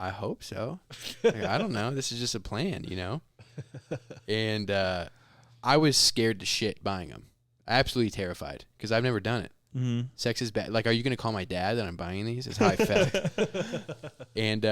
I hope so. Like, I don't know. This is just a plan, you know? And I was scared to shit buying them. Absolutely terrified because I've never done it. Mm-hmm. Sex is bad. Like, are you going to call my dad that I'm buying these? Is how I felt. And,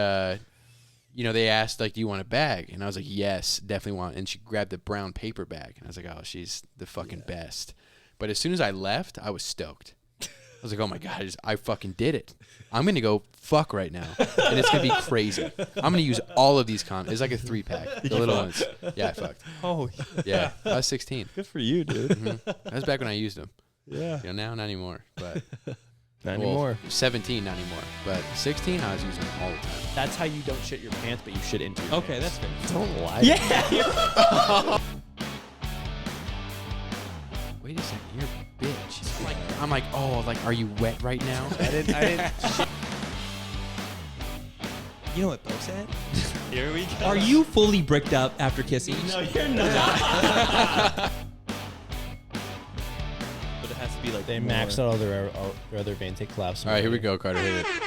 you know, they asked, like, do you want a bag? And I was like, yes, definitely want. And she grabbed the brown paper bag. And I was like, oh, she's the fucking best. But as soon as I left, I was stoked. I was like, oh, my God, I fucking did it. I'm going to go fuck right now. And it's going to be crazy. I'm going to use all of these condoms. It's like a 3-pack. The little ones. Yeah, I fucked. Oh, Yeah, I was 16. good for you, dude. Mm-hmm. That was back when I used them. Yeah. You know, now, not anymore. But Not anymore. 17, not anymore. But 16, I was using them all the time. That's how you don't shit your pants, but you shit into your Okay, pants. that's good. Don't lie. Yeah. Wait a second, you're a bitch. Like, I'm like, oh, like, are you wet right now? I didn't. You know what Bo said? Here we go. Are you fully bricked up after kissing? No, you're not. But it has to be like They more. maxed out all their other veins. They collapsed. All right, here we go, Carter. Hit it.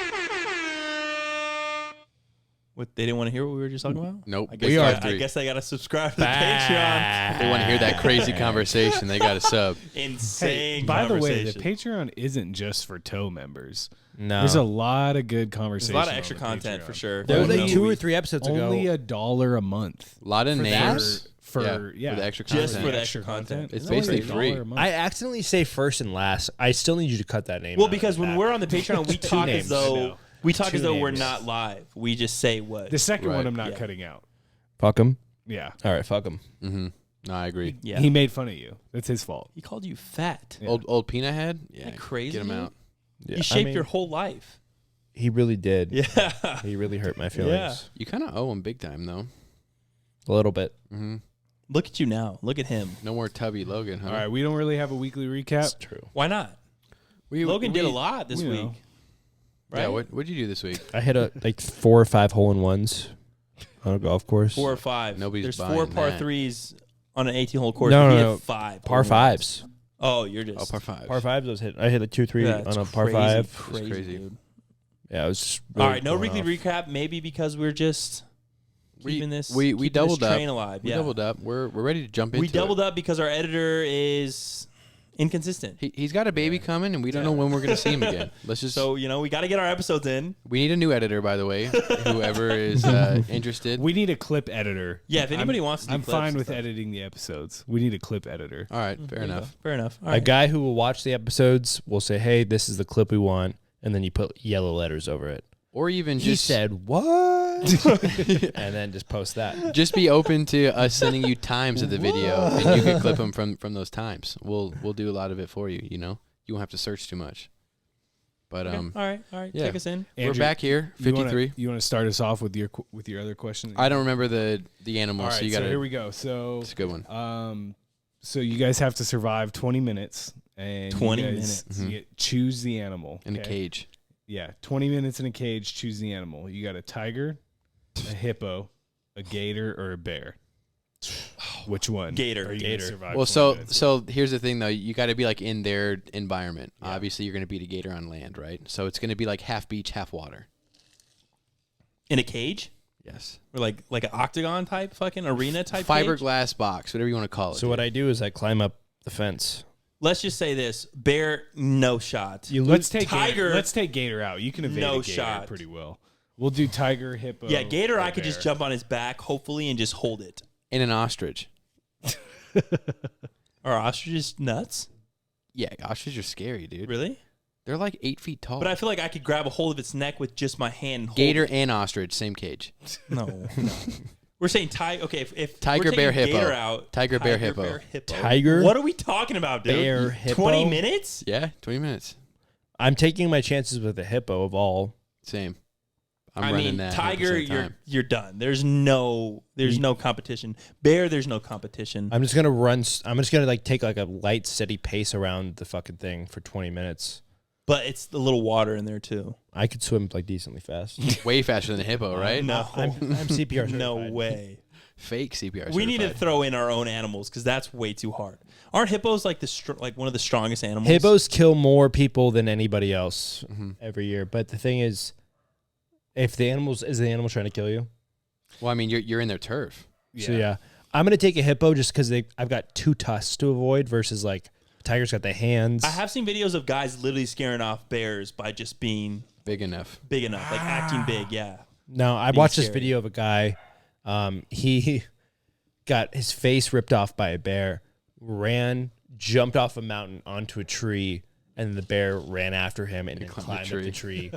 What, they didn't want to hear what we were just talking about? Nope. I guess We are I three. guess I got to subscribe to the Patreon. If they want to hear that crazy conversation, they got to sub. Insane. Hey, by the way, the conversation. Patreon isn't just for toe members. No. There's a lot of good There's conversation. a lot of on extra the content Patreon. for sure. There was Oh, like no. 2 or 3 episodes ago. Only $1 a month. A lot of For names. For for the extra content. Just for the extra content. It's only basically $1 free. a month. I accidentally say first and last. I still need you to cut that name. Well, out because of when that. we're on the Patreon, we talk names. as though I know. we talk Two as though we're names. not live. We just say what. The second Right. one I'm not Yeah. cutting out. fuck him. Yeah. All right, fuck him. Mm-hmm. No, I agree. Yeah. He made fun of you. That's his fault. He called you fat. Yeah. Old peanut head? Yeah. Isn't that crazy, Get him dude? out. Yeah, He shaped I mean, your whole life. He really did. Yeah. He really hurt my feelings. You kind of owe him big time, though. A little bit. Mm-hmm. Look at you now. Look at him. No more tubby Logan, huh? All right, we don't really have a weekly recap. That's true. Why not? Logan did a lot this you week. know. Right? Yeah, what'd you do this week? I hit like 4 or 5 hole-in-ones on a golf course. 4 or 5. Nobody's There's buying 4 par that. 3s on an 18-hole course. No, but no, he no. had 5. Par hole-in-ones. 5s. Oh, you're just. Oh, par 5. Par 5s I was hitting. I hit like 2 or 3 That's on a par crazy, 5. Crazy, crazy. dude. Yeah, it was just All really right, no going weekly off. recap. Maybe because we're just keeping this. We keeping doubled this up. train alive. We Yeah. doubled up. We're ready to jump into We doubled it. up because our editor is inconsistent. He's got a baby coming, and we don't know when we're going to see him again. Let's just. So, we got to get our episodes in. We need a new editor, by the way. Whoever is interested. We need a clip editor. Yeah, if anybody wants to do I'm clips fine and with stuff. editing the episodes. We need a clip editor. All right, fair There you enough. go. Fair enough. All A right. guy who will watch the episodes will say, "Hey, this is the clip we want," and then you put yellow letters over it. Or even He just said, "What?" and then just post that. just be open to us sending you times of the video, and you can clip them from those times. We'll do a lot of it for you. You know, you won't have to search too much. But Okay. All right. yeah. Take us in. we're Andrew, back here, 53. You want to start us off with your other question? I don't remember the animal, All right, so you so got here to. we go. So It's a good one. so you guys have to survive 20 minutes, and 20 you guys minutes. Mhm. choose the animal In a okay? cage. Yeah, 20 minutes in a cage. Choose the animal. You got a tiger, a hippo, a gator, or a bear. Which one? Gator. Are you Gator. gonna survive Well, 20 minutes? so here's the thing though. You got to be like in their environment. Yeah. Obviously, you're going to beat a gator on land, right? So it's going to be like half beach, half water. In a cage? Yes. Or like an octagon type fucking arena type cage? Fiberglass box, whatever you want to call it. So what I do is I climb up the fence. Let's just say this. Bear, no shot. let's take Tiger. Gator. Let's take Gator out. You can evade No a Gator shot. pretty well. We'll do tiger, hippo. Yeah, Gator, or I could just bear. jump on his back, hopefully, and just hold it. in an ostrich. Are ostriches nuts? Yeah, ostriches are scary, dude. Really? They're like 8 feet tall. But I feel like I could grab a hold of its neck with just my hand. And hold Gator it. and ostrich, same cage. No. We're saying tiger. Okay, if Tiger, we're bear, taking hippo. Gator out. Tiger, bear, hippo. Tiger, What are we talking about, dude? bear, hippo. 20 minutes? Yeah, 20 minutes. I'm taking my chances with the hippo of all. Same. I'm I running mean, that. tiger, 100% of the time. you're done. There's no competition. Bear, there's no competition. I'm just gonna run. I'm just gonna like take like a light, steady pace around the fucking thing for 20 minutes. But it's the little water in there too. I could swim like decently fast. Way faster than a hippo, right? No, I'm CPR certified. no way. Fake CPR. We need to certified. throw in our own animals because that's way too hard. Aren't hippos like like one of the strongest animals? Hippos kill more people than anybody else Mm-hmm. every year, but the thing is, If the is the animal trying to kill you? Well, I mean, you're in their turf. Yeah. So yeah, I'm gonna take a hippo just because I've got 2 tusks to avoid versus like tiger's got the hands. I have seen videos of guys literally scaring off bears by just being Big enough. like acting big. Yeah. No, I watched this video of a guy. He got his face ripped off by a bear, jumped off a mountain onto a tree, and the bear ran after him and then climbed up the tree,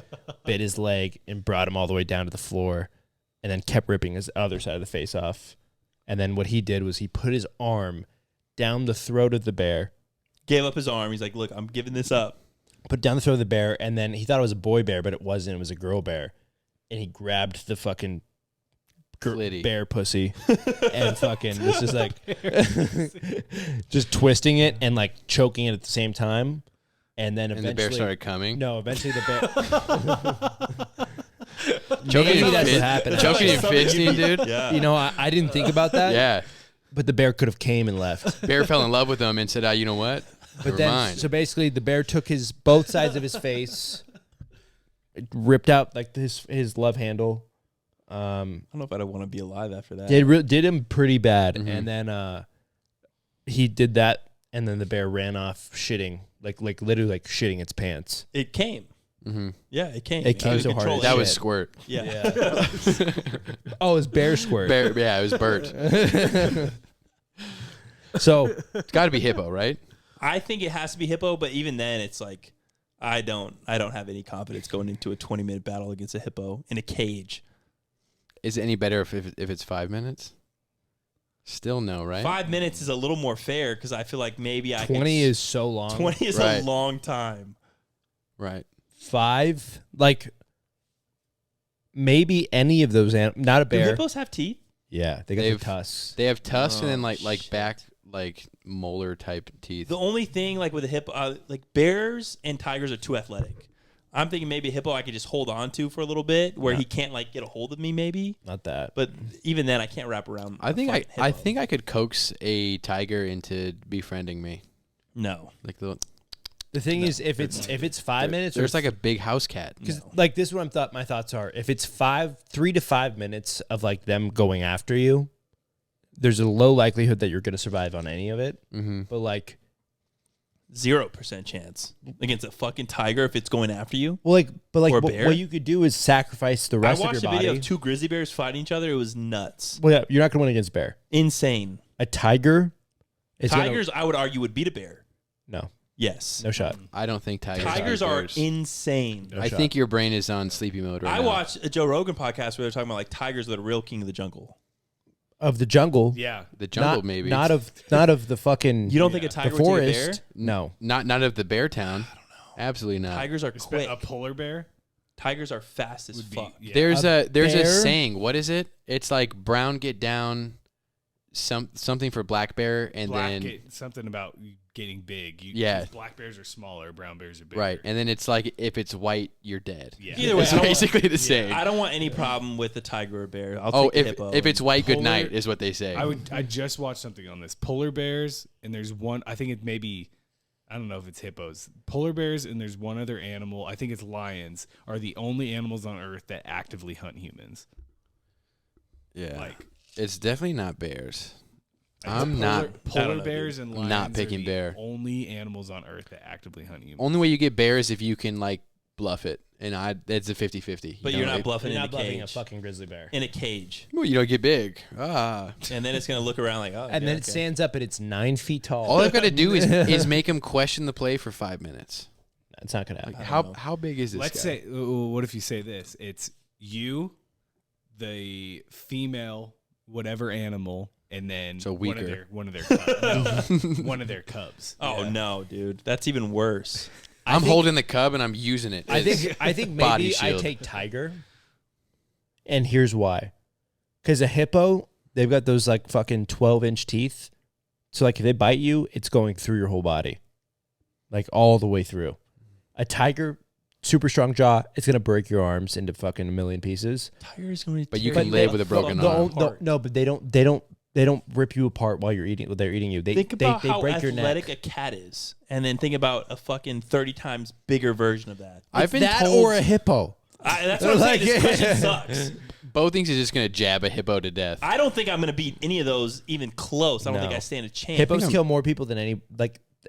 bit his leg, and brought him all the way down to the floor, and then kept ripping his other side of the face off. And then what he did was he put his arm down the throat of the bear. Gave up his arm. He's like, look, I'm giving this up. Put down the throat of the bear, and then he thought it was a boy bear, but it wasn't. It was a girl bear. And he grabbed the fucking bear pussy and fucking was just like just twisting it and like choking it at the same time. And then eventually the bear started coming. No, eventually the bear Choking maybe and that's what happened. Choking and fisting, dude. Yeah. You know, I didn't think about that. Yeah. But the bear could have came and left. Bear fell in love with him and said, you know what? But then, so basically, the bear took both sides of his face, ripped out like his love handle. I don't know if I'd want to be alive after that. Did him pretty bad, Mm-hmm. and then he did that, and then the bear ran off shitting, like literally like shitting its pants. It came. Mm-hmm. Yeah, it came. It came so hard. That was Squirt. Yeah. Oh, it was bear squirt. Yeah, it was Bert. So It's got to be hippo, right? I think it has to be hippo, but even then, it's like I don't have any confidence going into a 20-minute battle against a hippo in a cage. Is it any better if it's 5 minutes? Still no, right? 5 minutes is a little more fair because I feel like maybe 20 is so long. 20 is Right. a long time. Right. 5, like maybe any of those not a Do bear. hippos have teeth? Yeah, they got the They've- tusks. They have tusks and then Oh, like shit. back like molar type teeth. The only thing like with a hippo, like bears and tigers are too athletic. I'm thinking maybe a hippo I could just hold on to for a little bit where he can't like get a hold of me maybe. Not that. But even then I can't wrap around. I think a fucking I hippo. think I could coax a tiger into befriending me. No. Like The thing is, if it's 5 minutes, there's like a big house cat. because like this is what my thoughts are. If it's 3 to 5 minutes of like them going after you, there's a low likelihood that you're going to survive on any of it. Mm-hmm. But like, 0% chance against a fucking tiger if it's going after you. or a bear? what you could do is sacrifice the I rest of watched your a video body. of 2 grizzly bears fighting each other. It was nuts. Well, yeah, you're not going to win against bear. Insane. A tiger, is Tigers, I would argue, would beat a bear. no Yes. shot. I don't think tigers. Tigers beat are bears. insane. No I shot. think your brain is on sleepy mode right I now. watched a Joe Rogan podcast where they're talking about like tigers are the real king of the jungle. Of the jungle, Yeah. the jungle not, maybe. not of the fucking You don't think a the tiger would take a bear? forest. No, not of the bear town. Absolutely not. Tigers are quick. A polar bear Tigers are fast as would be. fuck. Yeah. There's A a bear? saying. What is it? It's like brown get down, something for black bear, and then something about getting big. Yeah. 'cause black bears are smaller, brown bears are bigger. right, and then it's like if it's white, you're dead. Yeah. Either way, It's I don't, basically the same. I don't want any problem with the tiger or bear. I'll Oh, take the hippo. if it's white, good Polar- night is what they say. I just watched something on this. Polar bears, and there's one, I think it may be, I don't know if it's hippos. Polar bears, and there's one other animal, I think it's lions, are the only animals on Earth that actively hunt humans. Yeah, Like, it's definitely not bears. I I'm think not I don't Polar know, bears and lions not are picking the bear. only animals on Earth that actively hunt humans. Only way you get bear is if you can like bluff it, and it's a 50-50. But You you're know, not bluffing you're in not a bluffing cage. a fucking grizzly bear. In a cage. Well, you don't get big. And then it's going to look around like, oh, And yeah, then it okay. stands up and it's 9 feet tall. All I've got to do is make him question the play for 5 minutes. It's not gonna happen. Like, I don't know. how big is this Let's guy? say, what if you say this? It's you, the female, whatever animal, and then So weaker. one of their cubs. No, one of their cubs. Oh, no, dude. That's even worse. I'm think- holding the cub and I'm using it. I as think body maybe I shield. take tiger. And here's why. Because a hippo, they've got those like fucking 12-inch teeth. So like if they bite you, it's going through your whole body. Like all the way through. A tiger, super strong jaw, it's gonna break your arms into fucking a million pieces. Tiger's going to But you tear can you live the with a broken fuck arm. apart. No, but they don't rip you apart while they're eating you. They Think about how break your athletic neck. a cat is, and then think about a fucking 30 times bigger version of that. I've been that told or a hippo. That's what I'm saying. This question sucks. Bo thinks he's just gonna jab a hippo to death. I don't think I'm going to beat any of those even close. I don't think I stand a chance. Hippos kill more people than any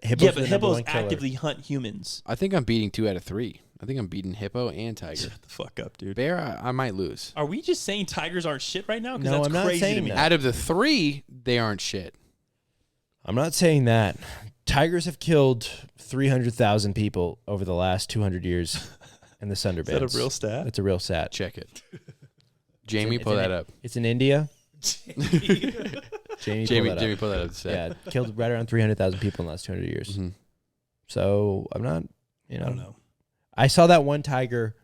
hippos. Yeah, but hippos actively hunt humans. I think I'm beating 2 out of 3. I think I'm beating hippo and tiger. Shut the fuck up, dude. Bear, I might lose. Are we just saying tigers aren't shit right now? Because No, that's I'm not crazy saying to me. that. Out of the 3, they aren't shit. I'm not saying that. Tigers have killed 300,000 people over the last 200 years in the Sundarbans. Is that a real stat? That's a real stat. Check it. Jamie, pull that up. It's in India. Jamie, Jamie, pull that up. Yeah, killed right around 300,000 people in the last 200 years. Mm-hmm. So I'm not, I don't know. I saw that one tiger.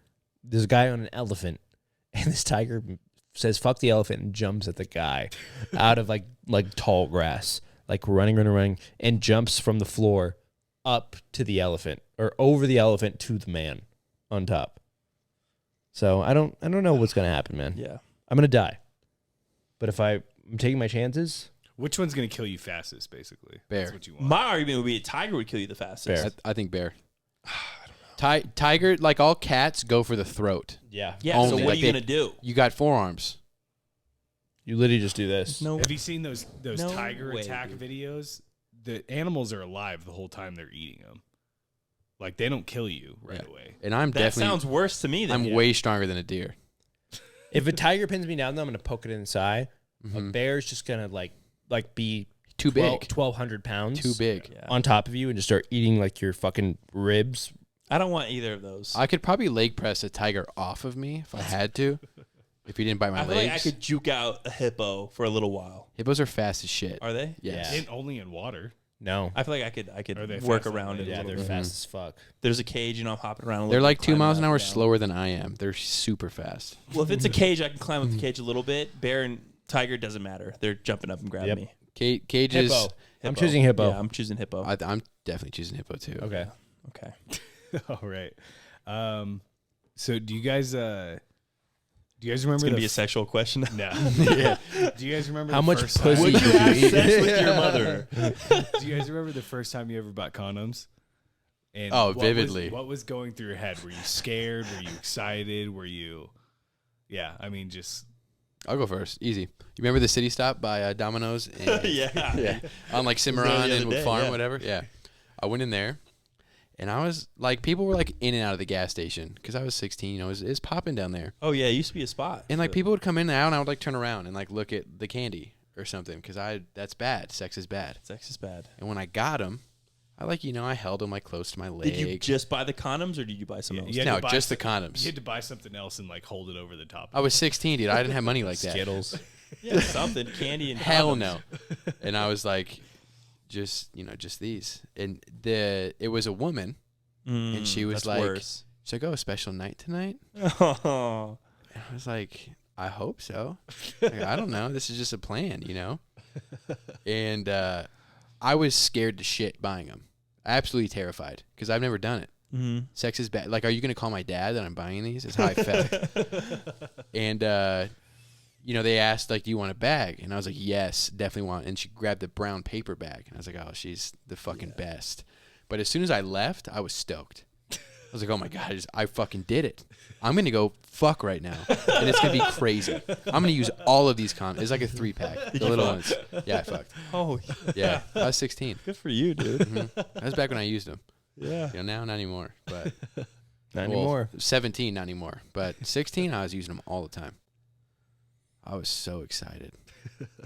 There's a guy on an elephant, and this tiger says "fuck the elephant" and jumps at the guy out of like tall grass, like running, and jumps from the floor up to the elephant or over the elephant to the man on top. So I don't know what's gonna happen, man. Yeah. I'm gonna die, but if I'm taking my chances, Which one's going to kill you fastest, basically? Bear. That's what you want. My argument would be a tiger would kill you the fastest. Bear. I think bear. Tiger, like all cats, go for the throat. yeah, Yeah, so Only, what like are you going to do? You got forearms. you literally just do this. No. Have you seen those No tiger way, attack dude. videos? The animals are alive the whole time they're eating them. Like, they don't kill you right away. And I'm That definitely. sounds worse to me than I'm way stronger than a deer. If a tiger pins me down, though, I'm gonna poke it in the side. A Mhm. bear's just gonna like be Too big. 1,200 pounds. Too big. Yeah. on top of you and just start eating like your fucking ribs. I don't want either of those. I could probably leg press a tiger off of me if I had to. If he didn't bite my I feel legs. like I could juke out a hippo for a little while. Hippos are fast as shit. Are they? Yes. Yeah. And only in water. No. I feel like I Are could they work fast around like it. that? a Yeah, little they're bit. fast as fuck. There's a cage, I'm hopping around a little They're bit, like 2 climbing miles an up hour and down. slower than I am. They're super fast. Well, if it's a cage, I can climb up the cage a little bit. Bear and tiger doesn't matter. They're jumping up and grabbing Yep. me. Cages. Hippo. I'm Hippo. choosing hippo. Yeah, I'm choosing hippo. I'm definitely choosing hippo too. Okay. Okay. All right. So do you guys remember It's gonna the be a sexual question. no. Yeah. Do you guys remember How the much first pussy time, did you eat? sex with your mother? Do you guys remember the first time you ever bought condoms? And Oh, what was- vividly. what was going through your head? Were you scared? Were you excited? Were you Yeah, I mean just I'll go first. Easy. You remember the City Stop by Domino's? Yeah. Yeah. On like was there Cimarron the and other day, Farm, yeah. whatever. Yeah. I went in there and I was like, people were like in and out of the gas station because I was 16. You know, it was popping down there. Oh yeah, it used to be a spot. And like people would come in and out and I would like turn around and like look at the candy or something because that's bad. Sex is bad. Sex is bad. And when I got them, I held them like close to my leg. Did you just buy the condoms or did you buy some else? you had No, to buy just the some- condoms. You had to buy something else and like hold it over the top. I was 16, dude. I didn't have money like that. Skittles. Yeah, something, candy and Hell condoms. no. And I was like, just these. And it was a woman, and she was That's like, worse. she's like, oh, special night tonight? Oh. And I was like, I hope so. Like, I don't know. This is just a plan, you know? And I was scared to shit buying them. Absolutely terrified because I've never done it. Mm-hmm. Sex is bad. Like, are you going to call my dad that I'm buying these? Is how I felt. And, they asked, like, do you want a bag? And I was like, yes, definitely want. And she grabbed the brown paper bag. And I was like, oh, she's the fucking best. But as soon as I left, I was stoked. I was like, oh, my God, I fucking did it. I'm going to go fuck right now. And it's going to be crazy. I'm going to use all of these condoms. It's like a 3-pack. The little ones. Yeah, I fucked. Oh, Yeah, I was 16. good for you, dude. That was back when I used them. Yeah. Now, not anymore. But Not well, anymore. 17, not anymore. But 16, I was using them all the time. I was so excited.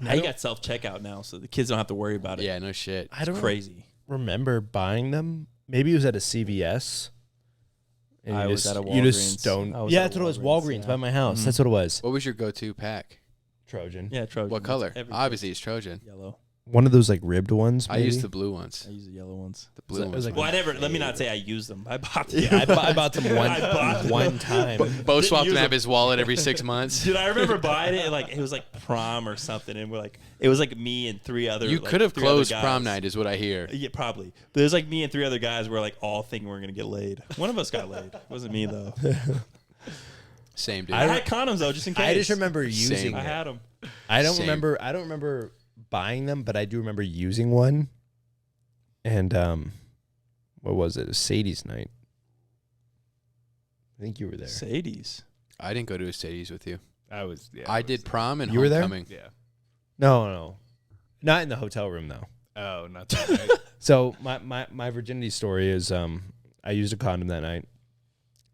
Now you got self checkout now, so the kids don't have to worry about it. Yeah, no shit. I don't Crazy. remember buying them. Maybe it was at a CVS. And I you was just, at a You just Walgreens. stoned. I was Yeah, at that's what it was. Walgreens, Walgreens yeah. by my house. Mhm. That's what it was. What was your go-to pack? Trojan. Yeah, Trojan. What color? Everything. Obviously, it's Trojan. Yellow. One of those like ribbed ones. I maybe? used the blue ones. I use the yellow ones. The blue So it ones. was like- Well, I never. Let me not say I used them. I bought them. Yeah, I bought them I bought them. one time. Bo Didn't swapped use him out them. his wallet every 6 months. Dude, I remember buying it. Like it was like prom or something, and it was like me and three other. You like, could have three other closed guys. prom night, is what I hear. Yeah, probably. There's like me and three other guys were like all thinking we were gonna get laid. One of us got laid. It wasn't me though. Same dude. I had condoms though, just in case. I just remember using Same. I it. had them. I don't Same. remember. I don't remember buying them, but I do remember using one. And what was it? A Sadie's night. I think you were there. Sadie's. I didn't go to a Sadie's with you. I did prom and You were there? homecoming. Yeah. No. Not in the hotel room, though. Oh, not that night. So my virginity story is I used a condom that night.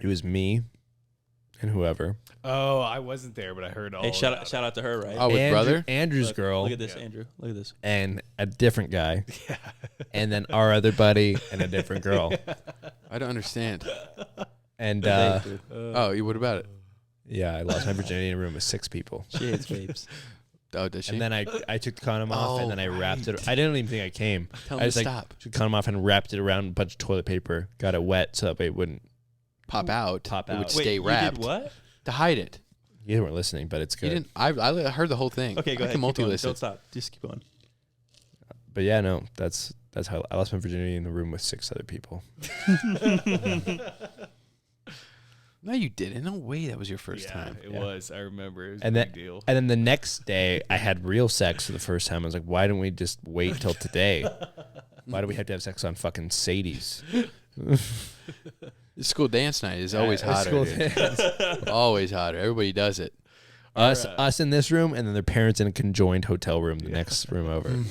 It was me and whoever. Oh, I wasn't there, but I heard all. Hey, shout about out to her, right? Oh, with brother? Andrew's Look, girl. Look at this, Yeah. Andrew. Look at this. And a different guy. Yeah. And then our other buddy and a different girl. I don't understand. And What about it? yeah, I lost my virginity in a room with 6 people. She hates vapes. Oh, does she? And then I took the condom off and then I wrapped it. I didn't even think I came. Tell I him just to like stop. took the condom off and wrapped it around a bunch of toilet paper. Got it wet so that it wouldn't. Pop out. Pop It would out. stay Wait, wrapped. You did what? To hide it. You weren't listening, but it's You good. didn't. I heard the whole thing. Okay, go I ahead. can Keep going. multi-listen. Don't stop. Just keep going. But yeah, no, that's how I lost my virginity in the room with 6 other people. No, you didn't. No way. That was your first time. It was. I remember. It was And a then, big deal. and then the next day, I had real sex for the first time. I was like, why didn't we just wait till today? Why do we have to have sex on fucking Sadie's? School dance night is always Yeah, hotter. school Dude. dance. Always hotter. Everybody does it. Us in this room, and then their parents in a conjoined hotel room, the next room over.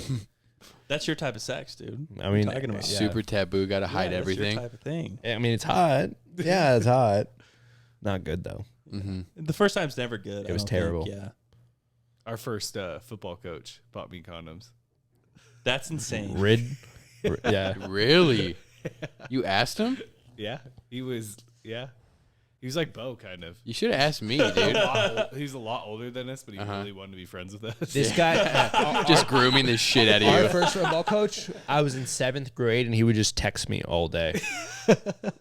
That's your type of sex, dude. I What are you mean, talking about? yeah. Super taboo. Got to hide Yeah, that's your everything. type of thing. I mean, it's hot. Yeah, it's hot. Not good though. Mm-hmm. The first time's never good. It was terrible. Yeah, Our first football coach bought me condoms. that's insane. Yeah. Really? You asked him? Yeah, he was. Yeah, he was like Bo, kind of. You should have asked me, dude. He's a lot older than us, but he really wanted to be friends with us. This guy, Just grooming the shit out of our you. first football coach, I was in 7th grade, and he would just text me all day.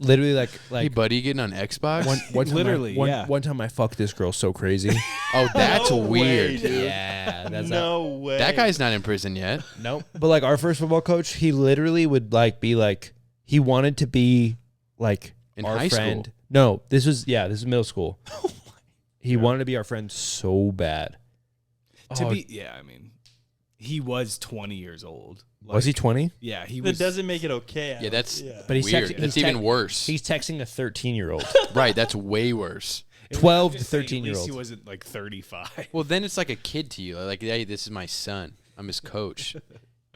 Literally, like Hey, buddy, you getting on Xbox? one time Literally, yeah. one time I fucked this girl so crazy. Oh, that's No way, weird. dude. Yeah, that's No way. That guy's not in prison yet. nope. But like our first football coach, he literally would like be like he wanted to be like In our high friend. school? No, this was middle school. He wanted to be our friend so bad. To be, yeah, I mean, he was 20 years old. Was he 20? Yeah, he That was. doesn't make it okay. Yeah, that's But he's weird. texting- That's he's even tex- worse. He's texting a 13-year-old. Right, that's way worse. 12 to At least 13-year-olds. he wasn't like 35. Well, then it's like a kid to you. Like, hey, this is my son. I'm his coach.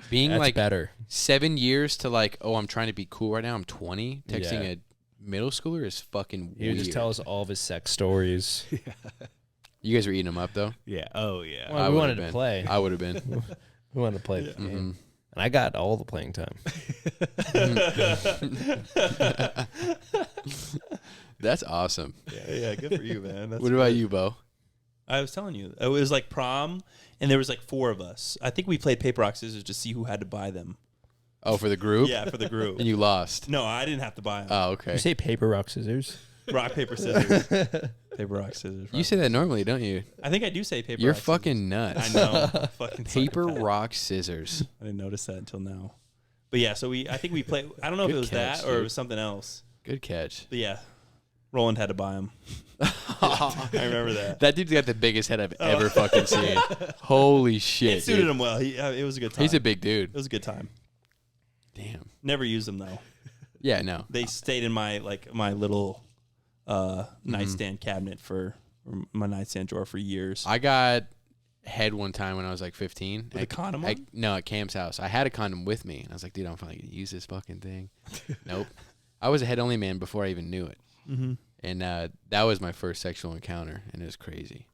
Being That's like better. 7 years to like, oh, I'm trying to be cool right now. I'm 20. Texting Yeah. a middle schooler is fucking He would weird. just tell us all of his sex stories. You guys were eating them up though. Yeah. Oh, yeah. Well, I we would've wanted to been. play. I would have been. We wanted to play the game. And I got all the playing time. That's awesome. Yeah, good for you, man. That's What about you, Bo? I was telling you, it was like prom, and there was like 4 of us. I think we played paper rock scissors to see who had to buy them. Oh, for the group? Yeah, for the group. And you lost. No, I didn't have to buy them. Oh, okay. You say paper, rock, scissors? Rock, paper, scissors. Paper, rock, scissors. You say that normally, don't you? I think I do say paper. You're rock, fucking scissors. nuts. I know. Fucking Paper, psychopath. rock, scissors. I didn't notice that until now. But yeah, so I think we played. I don't know if Good it was catch, that or it dude. was something else. Good catch. But yeah, Roland had to buy them. I remember that. That dude's got the biggest head I've ever fucking seen. Holy shit. It suited dude. him well. It was a good time. He's a big dude. It was a good time. Damn. Never used them though. Yeah, no. They stayed in my little nightstand cabinet for my nightstand drawer for years. I got head one time when I was like 15. With a condom on? No, at Cam's house. I had a condom with me. And I was like, dude, I'm finally going to use this fucking thing. Nope. I was a head only man before I even knew it. Mm-hmm. And that was my first sexual encounter. And it was crazy.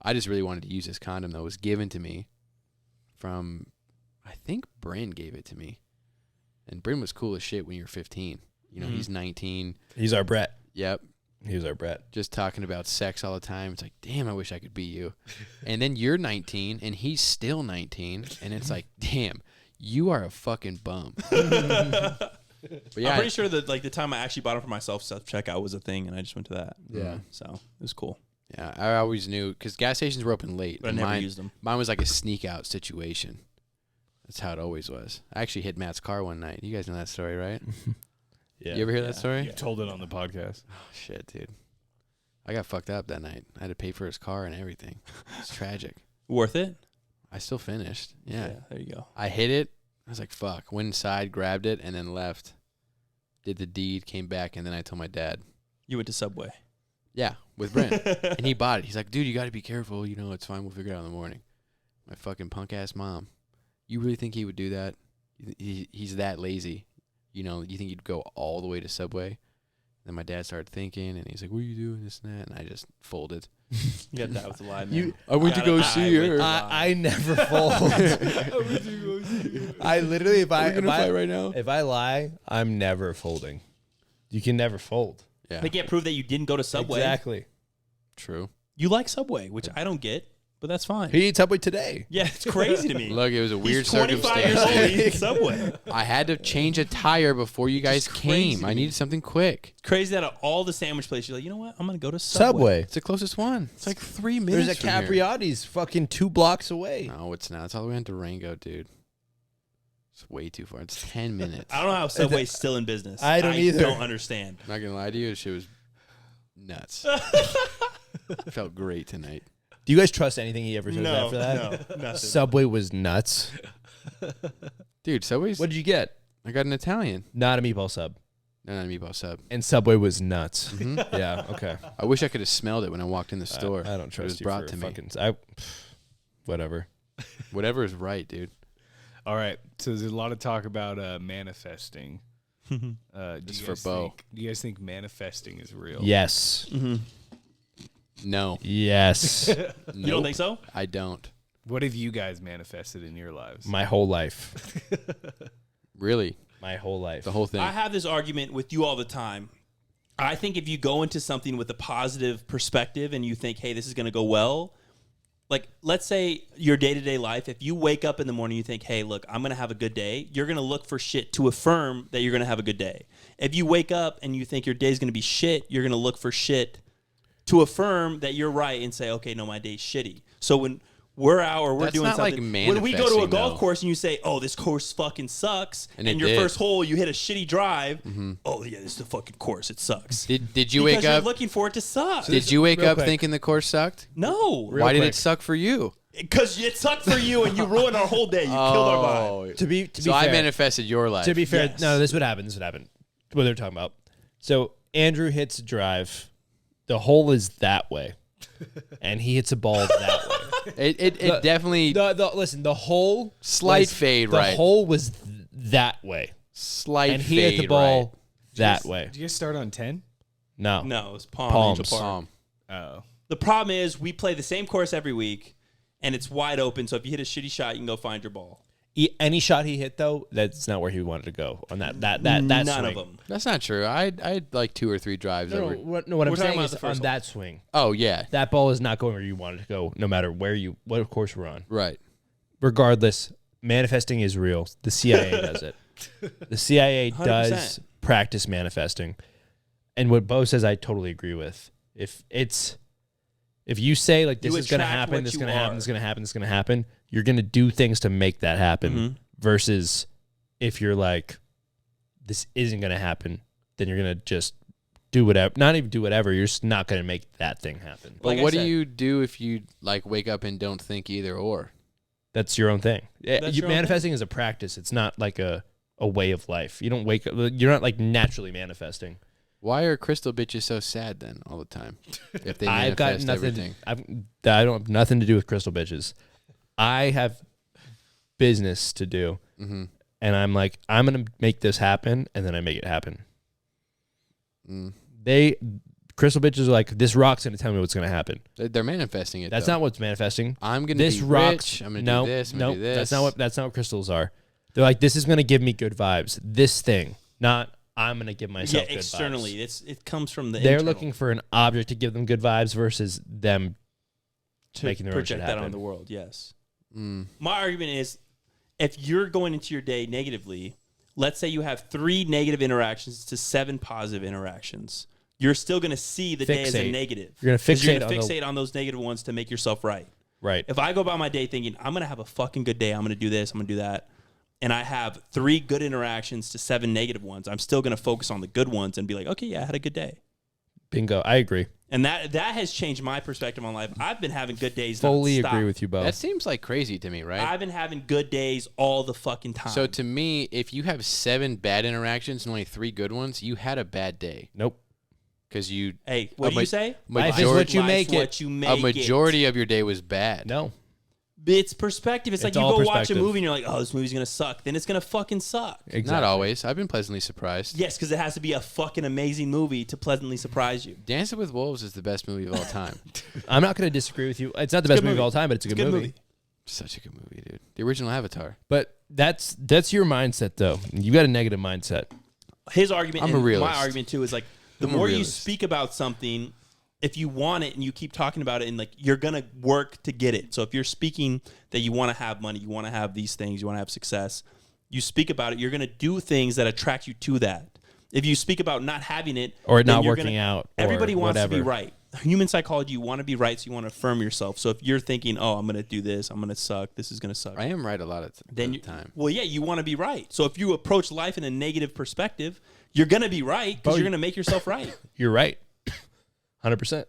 I just really wanted to use this condom that was given to me from, I think Bryn gave it to me. And Bryn was cool as shit when you're 15. You know, he's 19. He's our Brett. Yep. He was our Brett. Just talking about sex all the time. It's like, damn, I wish I could be you. And then you're 19 and he's still 19. And it's like, damn, you are a fucking bum. But yeah, I'm pretty sure that like the time I actually bought them for myself, self checkout was a thing, and I just went to that. Yeah. So it was cool. yeah, I always knew because gas stations were open late. But I and never used them. Mine was like a sneak out situation. That's how it always was. I actually hit Matt's car one night. You guys know that story, right? Yeah. You ever hear that story? You told it on the podcast. Oh, shit, dude. I got fucked up that night. I had to pay for his car and everything. It's tragic. Worth it? I still finished. Yeah. There you go. I hit it. I was like, fuck. Went inside, grabbed it, and then left. Did the deed, came back, and then I told my dad. You went to Subway. Yeah, with Brent. And he bought it. He's like, dude, you got to be careful. You know, it's fine. We'll figure it out in the morning. My fucking punk-ass mom. You really think he would do that? He's that lazy. You know, you think he'd go all the way to Subway? Then my dad started thinking, and he's like, what are you doing, this and that? And I just folded. Yeah, that was a lie, man. I went to go see her. I never fold. I literally, if I fight right now? if I lie, I'm never folding. You can never fold. Yeah, They can't prove that you didn't go to Subway. Exactly. true. You like Subway, which I don't get, but that's fine. He eats Subway today. Yeah, it's crazy to me. Look, it was a weird He's 25 years old. circumstance. He eats Subway. I had to change a tire before you guys It's crazy came. to I me. needed something quick. It's crazy that at all the sandwich places, you're like, you know what? I'm gonna go to Subway. It's the closest one. It's like 3 minutes. There's a from here. Capriati's fucking 2 blocks away. No, it's not. It's all the way on Durango, dude. It's way too far. It's 10 minutes. I don't know how Subway's still in business. I don't either. Don't understand. I'm not gonna lie to you, this shit was nuts. Felt great tonight. Do you guys trust anything he ever says after that? No, nothing. Subway was nuts. Dude, Subway's. What did you get? I got an Italian. Not a meatball sub. No, not a meatball sub. And Subway was nuts. Mhm. Yeah, okay. I wish I could have smelled it when I walked in the store. I don't It trust was you brought for to me. fucking... whatever. Whatever is right, dude. All right. So there's a lot of talk about manifesting. Just for Bo. Do you guys think manifesting is real? Yes. No. Yes. You don't think so? I don't. What have you guys manifested in your lives? My whole life. Really. My whole life. The whole thing. I have this argument with you all the time. I think if you go into something with a positive perspective and you think, hey, this is going to go well, like let's say your day-to-day life, if you wake up in the morning, you think, hey, look, I'm going to have a good day, you're going to look for shit to affirm that you're going to have a good day. If you wake up and you think your day's going to be shit, you're going to look for shit to affirm that you're right and say, okay, no, my day's shitty. So when we're out or we're That's doing not like something, when we go to a manifesting, golf though. course and you say, oh, this course fucking sucks, And and it your did. first hole, you hit a shitty drive, oh, yeah, this is the fucking course. It sucks. Did you because wake you're up? looking for it to suck. Did you wake real up quick. thinking the course sucked? No. Why did quick. it suck for you? Because it sucked for you and you ruined our whole day. You killed our vibe. To be So fair, I manifested your life. To be fair, Yes. no, this would happen. This would happen. What they're talking about. So Andrew hits a drive. The hole is that way, and he hits a ball that way. It The- definitely Listen, the hole Slight was- fade The right. hole was that way, slight and he fade hit the ball right. that way. Did you guys start on 10? No, No, it's Palm Palms. Angel Park. Palm. Oh. The problem is we play the same course every week, and it's wide open. So if you hit a shitty shot, you can go find your ball. Any shot he hit though, that's not where he wanted to go on that None swing. of them. That's not true. I had like 2 or 3 drives No, over. what I'm We're talking saying about is the on first that swing, Oh yeah, that ball is not going where you want it to go, no matter what course we're on. right. Regardless, manifesting is real. The CIA does it. The CIA does 100%. practice manifesting. And what Bo says, I totally agree with. If you say like this You is going to attract happen, what this is you going to happen, are. this is going to happen, this is going to happen, you're going to do things to make that happen. Mhm. Versus if you're like, this isn't going to happen, then you're going to just do whatever. Not even do whatever. You're just not going to make that thing happen. But Like I what do said- you do if you like wake up and don't think either or? That's your own thing. That's your own Manifesting is a practice. It's not like a way of life. You don't wake up. You're not like naturally manifesting. Why are crystal bitches so sad then all the time? If they I've got manifest nothing. everything. I don't have nothing to do with crystal bitches. I have business to do, Mm-hmm. and I'm like, I'm gonna make this happen, and then I make it happen. Mm. Crystal bitches are like, this rock's gonna tell me what's gonna happen. They're manifesting it. That's though. not what's manifesting. I'm gonna This be rock's rich. I'm gonna no, do this. I'm no, gonna do this. that's not what crystals are. They're like, this is gonna give me good vibes. This thing, not I'm gonna give myself Yeah, good externally, vibes. it comes from the. They're internal looking for an object to give them good vibes versus them to making their own shit project that happen. on the world. Yes. Mm. My argument is, if you're going into your day negatively, let's say you have 3 negative interactions to 7 positive interactions, you're still going to see the day as a Fixate. negative. You're gonna 'Cause fixate You're on going the- to fixate on those negative ones to make yourself right. Right. If I go about my day thinking, I'm going to have a fucking good day, I'm going to do this, I'm going to do that, and I have 3 good interactions to 7 negative ones, I'm still going to focus on the good ones and be like, okay, yeah, I had a good day. Bingo. I agree. And that has changed my perspective on life. I've been having good days. Fully nonstop. agree with you both. That seems like crazy to me, right? I've been having good days all the fucking time. So to me, if you have 7 bad interactions and only 3 good ones, you had a bad day. Nope. Because you. Hey, what do you say? Life is what you make it. What you make A majority of your day was bad. No. It's perspective. It's like you all go watch a perspective. movie and you're like, oh, this movie's going to suck. Then it's going to fucking suck. Exactly. Not always. I've been pleasantly surprised. Yes, because it has to be a fucking amazing movie to pleasantly surprise you. Dancing with Wolves is the best movie of all time. I'm not going to disagree with you. It's not the best movie of all time, but it's a good movie. Such a good movie, dude. The original Avatar. But that's your mindset, though. You got a negative mindset. His argument, I'm a and realist. my argument too, is like the I'm a more you realist. speak about something, if you want it and you keep talking about it, and like you're gonna work to get it. So if you're speaking that you want to have money, you want to have these things, you want to have success, you speak about it. You're gonna do things that attract you to that. If you speak about not having it Or then not you're working out, or everybody wants to be whatever. right. Human psychology, you want to be right, so you want to affirm yourself. So if you're thinking, oh, I'm gonna do this, I'm gonna suck, this is gonna suck. I am right a lot of Then the you, time. well, yeah, you want to be right. So if you approach life in a negative perspective, you're gonna be right because you're gonna make yourself right. You're right. 100%.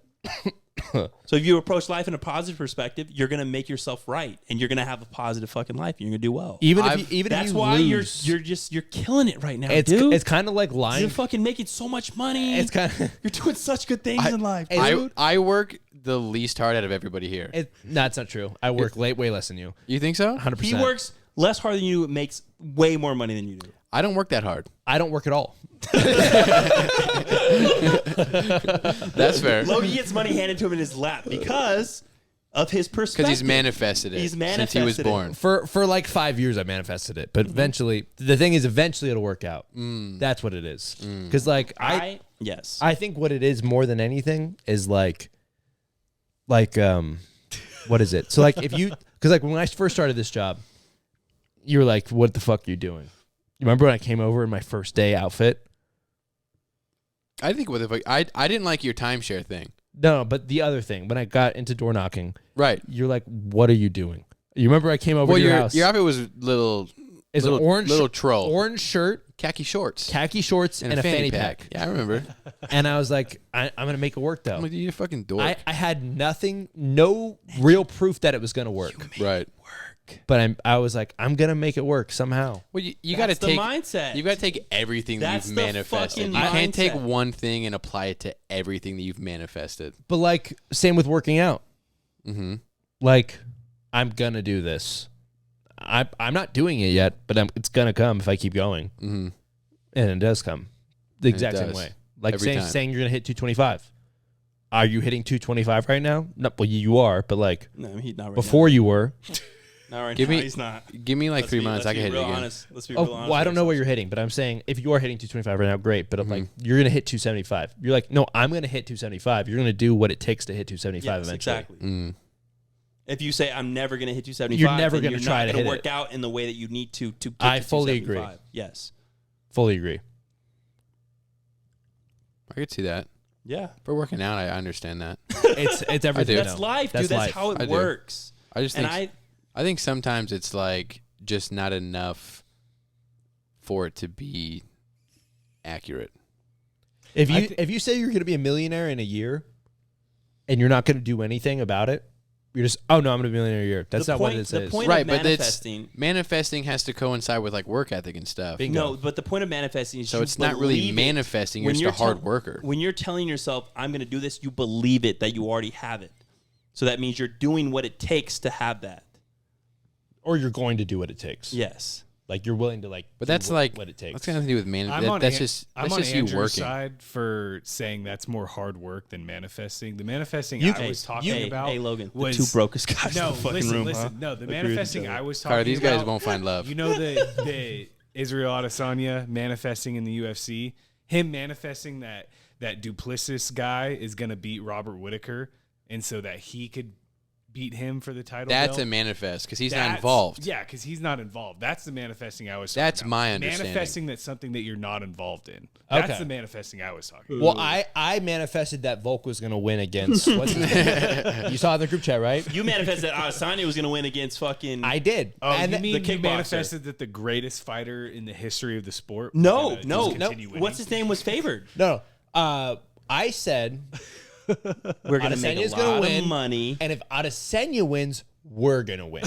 So if you approach life in a positive perspective, you're gonna make yourself right, and you're gonna have a positive fucking life. And you're gonna do well. Even I've- if That's you why lose, you're killing it right now, it's dude. it's kind of like lying. You're fucking making so much money. It's kind of You're doing such good things in life, Hey, dude. I work the least hard out of everybody here. that's not true. I work way less than you. You think so? 100%. He works less hard than you, makes way more money than you do. I don't work that hard. I don't work at all. That's fair. Logan gets money handed to him in his lap because of his perspective. Because he's manifested it He's since he was manifested it. born. For like 5 years, I manifested it, but eventually, the thing is, eventually it'll work out. That's what it is. Because like yes. I think what it is more than anything is like what is it? So like if you, because like when I first started this job, you were like, what the fuck are you doing? You remember when I came over in my first day outfit? I think what the fuck. I didn't like your timeshare thing. No, but the other thing, when I got into door knocking, Right. you're like, what are you doing? You remember I came over Well, to your your house. outfit was little. It's little an orange little troll. orange shirt, Khaki shorts. khaki shorts, and a fanny pack. Yeah, I remember. And I was like, I'm going to make it work, though. I'm like, you fucking dork. I had no real proof that it was going to work. Right. But I was like, I'm going to make it work somehow. Well, you got to That's the take mindset. You got to take everything that That's you've the manifested. You fucking can't take mindset. one thing and apply it to everything that you've manifested. But like, same with working out. Mm-hmm. Like, I'm going to do this. I'm not doing it yet, but it's going to come if I keep going. Mm-hmm. And it does come the exact same does. way. Like Every time. saying you're going to hit 225. Are you hitting 225 right now? No, well, you are, but like No, he's not right before you were. now. Not right Give now. me- He's not. Give me like Let's 3 be- months. I can hit it real again. honest. Let's be Oh, real honest. well, I don't know with where you're hitting, but I'm saying if you are hitting 225 right now, great. But I'm like, you're going to hit 275. You're like, no, I'm going to hit 275. You're going to do what it takes to hit 275 Yes, eventually. exactly. Mm. If you say I'm never going to hit 275, You're never then gonna you're try not to gonna hit work it. out in the way that you need to get I to fully agree. 275. Yes. Fully agree. I could see that. Yeah. For working out, I understand that. It's everything. do. That's life, That's dude. That's life. how I it do. works. I just And think I think sometimes it's like just not enough for it to be accurate. If you say you're going to be a millionaire in a year, and you're not going to do anything about it, you're just, oh no, I'm going to be a millionaire in a year. That's The not point- what it the says. point- Right, of but manifesting- manifesting has to coincide with like work ethic and stuff. Bingo. No, but the point of manifesting is So you it's not really believe it. manifesting, you're When just a hard tell- worker. When you're telling yourself, I'm going to do this, you believe it that you already have it. So that means you're doing what it takes to have that. Or you're going to do what it takes. Yes. Like you're willing to But do that's like what it takes. What's got nothing to do with manifesting? That's I'm on just you Andrew's working. side for saying that's more hard work than manifesting. The manifesting You- I was talking about Hey, Logan, was the two brokest guys no. in the fucking listen, room. listen. huh? No, the Agree with each manifesting other. I was talking Carter, these about. guys won't find love. You know the Israel Adesanya manifesting in the UFC. Him manifesting that Duplessis guy is gonna beat Robert Whittaker, and so that he could beat him for the title. That's belt. a manifest because he's not That's- involved. Yeah, because he's not involved. That's the manifesting I was talking That's about. my understanding. Manifesting that's something that you're not involved in. That's Okay. the manifesting I was talking about. Well, I manifested that Volk was going to win against. What's his name? You saw it in the group chat, right? You manifested that Adesanya was going to win against fucking... I did. Oh, and you mean the you kickboxer. manifested that the greatest fighter in the history of the sport? was No, gonna no. just continue winning? What's his name was favored? no, I said We're going to make Adesanya's a gonna lot win, of money. and if Adesanya wins, we're gonna win.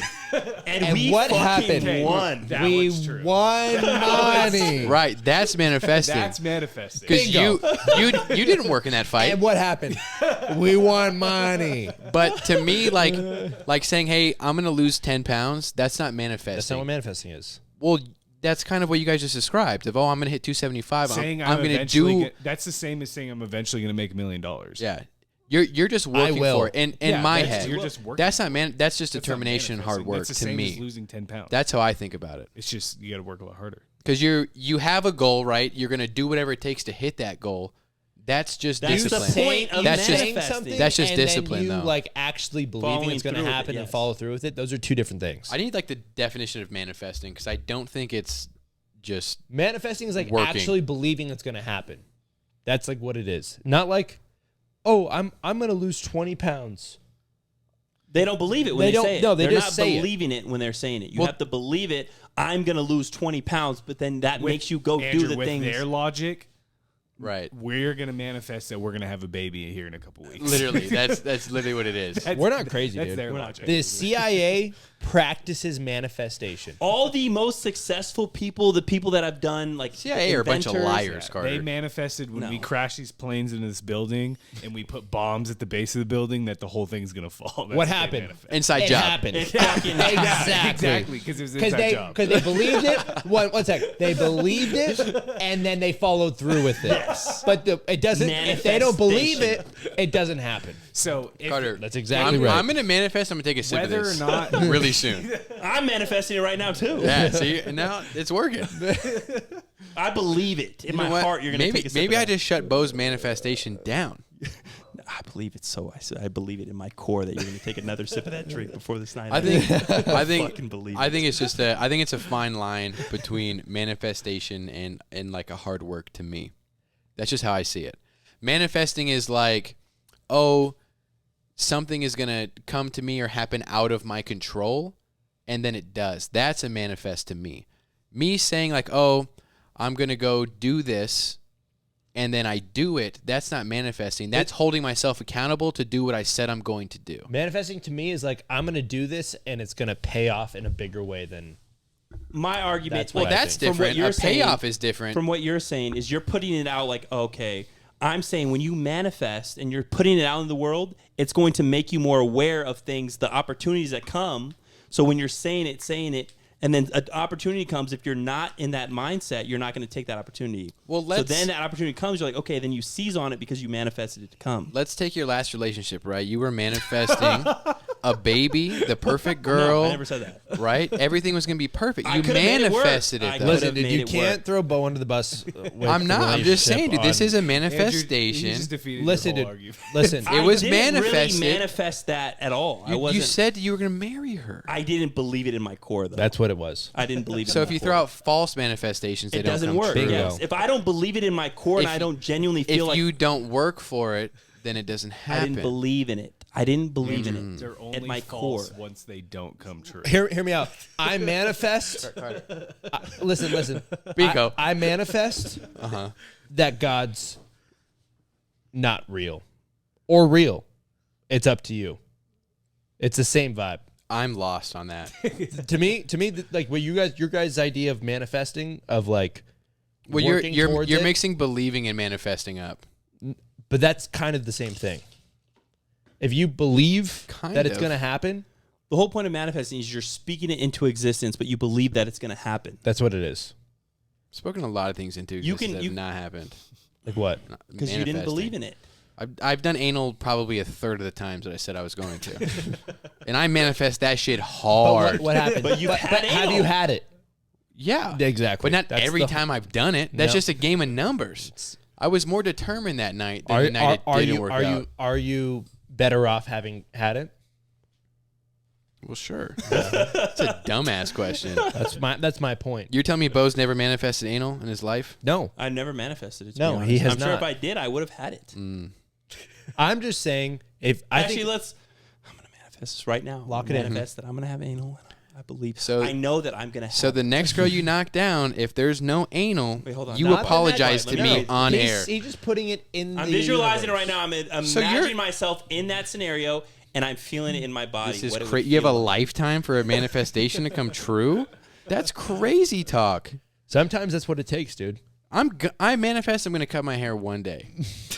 And we what fucking happened? won. That We was true. won money. Right, that's manifesting. That's manifesting. Because Bingo. you didn't work in that fight. And what happened? We won money. But to me, like saying, "Hey, I'm gonna lose 10 pounds," that's not manifesting. That's not what manifesting is. Well, that's kind of what you guys just described. Of I'm gonna hit 275. Saying I'm gonna do. That's the same as saying I'm eventually gonna make $1 million. Yeah, you're just working will. for it. In my that's- head, you're just working. that's not man. That's just That's not determination and hard manifesting. work That's the to same me. as losing 10 pounds. That's how I think about it. It's just you got to work a lot harder. Because you have a goal, right? You're gonna do whatever it takes to hit that goal. That's just That's the discipline. point of That's just- manifesting. that's just and discipline, then you though. like actually believing Following it's going to through with it, happen and yes. follow through with it. Those are two different things. I need like the definition of manifesting because I don't think it's just Manifesting is like working. actually believing it's going to happen. That's like what it is. Not like, oh, I'm going to lose 20 pounds. They don't believe it when They they don't- say it. no, they They're just not say it. believing it when they're saying it. You Well- have to believe it. I'm going to lose 20 pounds, but then that With- makes you go Andrew, do the with things. their logic, right. we're gonna manifest that we're gonna have a baby here in a couple weeks. Literally, that's literally what it is. That's- We're not crazy, That's dude. their We're logic. The CIA practices manifestation. All the most successful people, the people that have done like CIA are a bunch of inventors, liars, Carter. They manifested when we No. crash these planes into this building and we put bombs at the base of the building that the whole thing's gonna fall. That's What they happened? manifest. Inside It job. happened. It fucking Exactly. Because it was an inside job. Because they believed it. One sec. They believed it, and then they followed through with it. Yes. But it doesn't. If they don't believe it, it doesn't happen. So if, Carter, That's exactly right. I'm gonna manifest. I'm gonna take a sip whether of or this not really soon. I'm manifesting it right now too. Yeah, see, and now it's working. I believe it in You know my what? heart. You're gonna maybe take a sip maybe of I that. just shut Bo's manifestation down. I believe it so. I believe it in my core that you're gonna take another sip of that drink before this night. I think fucking believe I it. think it's just I think it's a fine line between manifestation and like a hard work to me. That's just how I see it. Manifesting is like, oh, something is gonna come to me or happen out of my control, and then it does. That's a manifest to me. Me saying like, oh, I'm gonna go do this, and then I do it. That's not manifesting. That's holding myself accountable to do what I said I'm going to do. Manifesting to me is like I'm going to do this, and it's going to pay off in a bigger way than. My argument. That's what Well, I that's think. From what different. you're A payoff saying- is different. From what you're saying is you're putting it out like, okay, I'm saying when you manifest and you're putting it out in the world, it's going to make you more aware of things, the opportunities that come. So when you're saying it, and then an opportunity comes, if you're not in that mindset, you're not going to take that opportunity. Well, so let's- then that opportunity comes, you're like, okay, then you seize on it because you manifested it to come. Let's take your last relationship, right? You were manifesting a baby, the perfect No, girl, I never said that. right? Everything was going to be perfect. I You could've made it work. manifested I it, though. could've Listen, dude, made you it can't work. throw Bo under the bus. With I'm not. I'm just saying, dude, this is a Andrew, manifestation. you just defeated Listen, your whole dude. argument. Listen. It was I didn't manifested. really manifest that at all. I You wasn't. said you were going to marry her. I didn't believe it in my core, though. That's what it was. I didn't believe it. So in if my you core. throw out false manifestations, they it don't doesn't come work. true. Bingo. Yes. If I don't believe it in my core and If I don't genuinely feel If like you don't work for it, then it doesn't I happen. didn't believe in it. I didn't believe in it They're only at my false core. once they don't come true. Hear me out. I manifest. Listen. Bingo. I manifest that God's not real or real. It's up to you. It's the same vibe. I'm lost on that. to me, like what your guys' idea of manifesting of like, Well, working you're towards you're it, mixing believing and manifesting up. but that's kind of the same thing. If you believe Kind that it's of. going to happen, The whole point of manifesting is you're speaking it into existence, but you believe that it's going to happen. that's what it is. I've spoken a lot of things into You existence can- that you- have not happened. Like what? Because you didn't believe in it. I've done anal probably a third of the times that I said I was going to, and I manifest that shit But hard. what happened? But you've had have anal. you had it? Yeah, Exactly. but not That's every the- time I've done it. That's No. just a game of numbers. I was more determined that night than Are, the night are it didn't you work are out. you are you better off having had it? Well, sure. That's a dumbass question. That's my point. You're telling me Bo's never manifested anal in his life? No, I never manifested it. To No, be honest. he has I'm sure not. if I did, I would have had it. I'm just saying if I Actually, think I'm going to manifest this right now. Lock it in. Manifest that I'm going to have anal. I believe. So- I know that I'm going to have So the next girl you knock down, if there's no anal, Wait, hold on. you Not- apologize Let to me me read. on he's, air. he's just putting it in. I'm the visualizing it universe. right now. I'm So you're- imagining myself in that scenario, and I'm feeling it in my body. This is what it would crazy. You have a feel like. lifetime for a manifestation to come true? That's crazy talk. Sometimes that's what it takes, dude. I manifest I'm going to cut my hair one day.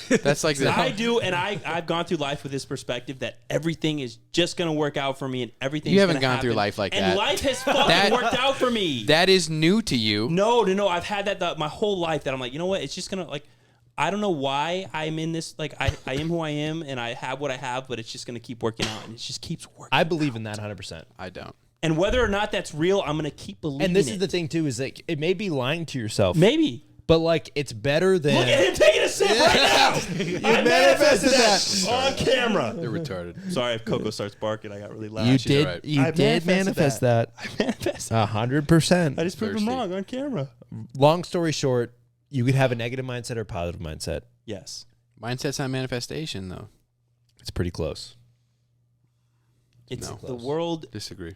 That's like I do, and I've gone through life with this perspective that everything is just going to work out for me, and everything. You haven't gone through life like that. And life has fucking worked out for me. That is new to you. No. I've had that my whole life. That I'm like, you know what? It's just gonna like. I don't know why I'm in this. Like, I am who I am, and I have what I have, but it's just gonna keep working out, and it just keeps working. I believe in that 100%. I don't. And whether or not that's real, I'm gonna keep believing. And this is the thing too, is like it may be lying to yourself. Maybe. But like it's better than Look at him taking a sip right now. I manifested that on camera. They're retarded. Sorry if Coco starts barking. I got really loud. You she's did. right. You I did manifested manifest that. I manifested. 100%. I just proved him Thirsty. wrong on camera. Long story short, you could have a negative mindset or a positive mindset. Yes. Mindset's not manifestation, though. It's pretty close. It's No. the world Disagree.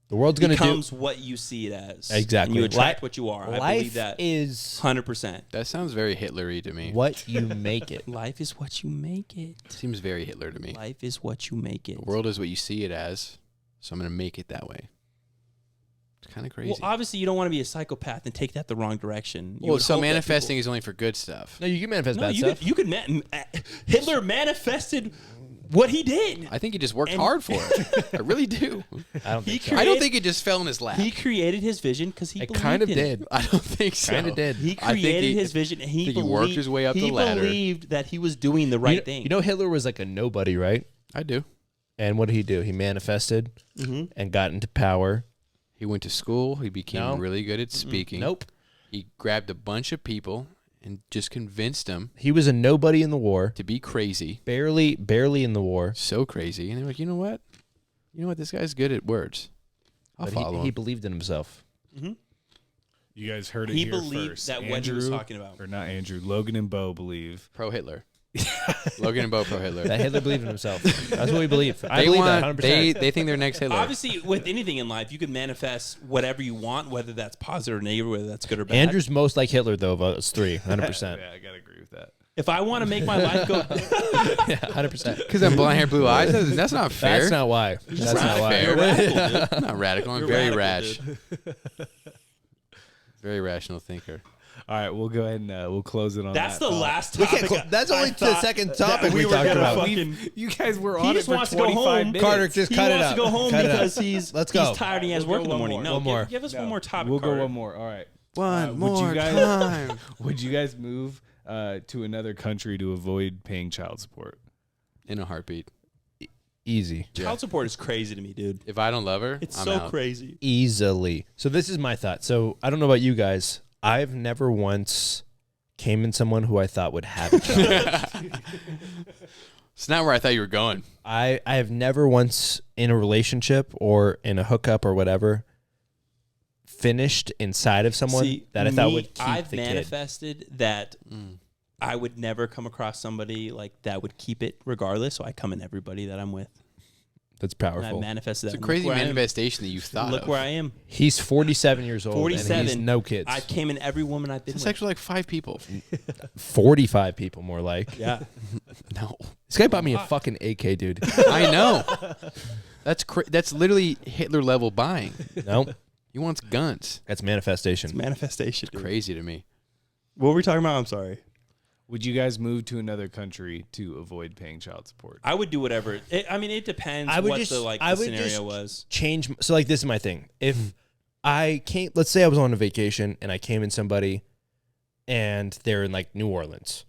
The world's going to do becomes what you see it as. exactly. And you attract what you are. I Life believe that is 100%. That sounds very Hitler-y to me. what you make it. Life is what you make it. Seems very Hitler to me. Life is what you make it. The world is what you see it as, so I'm going to make it that way. It's kind of crazy. Well, obviously, you don't want to be a psychopath and take that the wrong direction. You Well, would so hope that manifesting is only for good stuff. No, you can manifest people- bad No, stuff. you could. Hitler manifested what he did. I think he just worked And- hard for it. I really do. I don't think so. I don't think it just fell in his lap. He created his vision because he It believed kind of in it. did. I don't think so. Kind of did. He I think created he- his vision, and he think he believed, worked his way up the ladder. He believed that he was doing the right thing. You know, Hitler was like a nobody, right? I do. And what did he do? He manifested and got into power. He went to school. He became No. really good at speaking. Nope. He grabbed a bunch of people and just convinced them He was a nobody in the war. to be crazy. Barely in the war. So crazy. And they're like, you know what? This guy's good at words. I'll But follow he him. believed in himself. You guys heard it He here believed first. that what he was talking about. Or not Andrew. Logan and Bo believe. Pro-Hitler. Logan and Bo pro-Hitler. That Hitler believed in himself. That's what we believe. I They believe want, that 100%. they think they're next Hitler. Obviously, with anything in life, you can manifest whatever you want, whether that's positive or negative, whether that's good or bad. Andrew's most like Hitler, though, of us three. 100%. Yeah, I gotta agree with that. If I want to make my life go, Yeah, 100%. Because I'm blonde hair, blue eyes. That's not fair. That's not why. That's not why. fair. you're radical, dude. I'm not radical. I'm You're very radical, rash. Very rational thinker. All right, we'll go ahead and we'll close it on That's that. the thought. last We topic. can't that's I only the thought second that topic we were talked gonna about. fucking- You guys were He on just it for wants to go 25 home. minutes. Carter, just He cut it wants out. to go home Cut it out. because Let's go. he's tired and he has We'll work go in the one morning. more. No, One more. give us No. one more topic. We'll go Carter. one more. All right. One would you more guys- time. Would you guys move to another country to avoid paying child support? In a heartbeat. Easy. Child support is crazy to me, dude. If I don't love her, It's I'm so out. crazy. Easily. So this is my thought. So I don't know about you guys. I've never once came in someone who I thought would have a child. It's not where I thought you were going. I have never once in a relationship or in a hookup or whatever finished inside of someone See, that I thought me, would keep I've the kid. manifested that I would never come across somebody like that would keep it regardless. So I come in everybody that I'm with. That's And I powerful. manifested It's a that. crazy Look where I am. manifestation that you thought Look of. where I am. He's 47 years old 47. and he's no kids. I came in every woman I've been It's with. actually like 5 people. 45 people more like. Yeah. No. This guy bought me a fucking AK, dude. I know. That's literally Hitler level buying. Nope. He wants guns. That's manifestation. Manifestation. Dude. Crazy to me. What were we talking about? I'm sorry. Would you guys move to another country to avoid paying child support? I would do whatever. It depends I would what just- the I the would scenario just- was. Change. So like this is my thing. If I came, let's say I was on a vacation and I came in somebody and they're in like New Orleans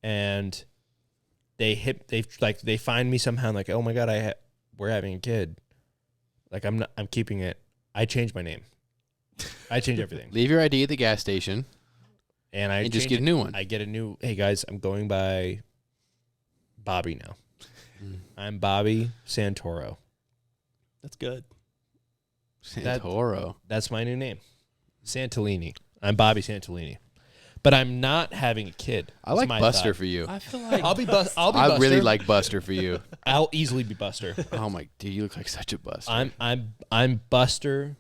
and they find me somehow and like, oh my God, we're having a kid. Like I'm keeping it. I change my name. I change everything. Leave your ID at the gas station. And I And just change get a it. new one. I get a new, hey guys, I'm going by Bobby now. I'm Bobby Santoro. That's good. Santoro. That's my new name. Santolini. I'm Bobby Santolini. But I'm not having a kid. I That's like my Buster thought. for you. I feel like I'll be Buster. I really like Buster for you. I'll easily be Buster. Oh my, dude, you look like such a Buster. I'm Buster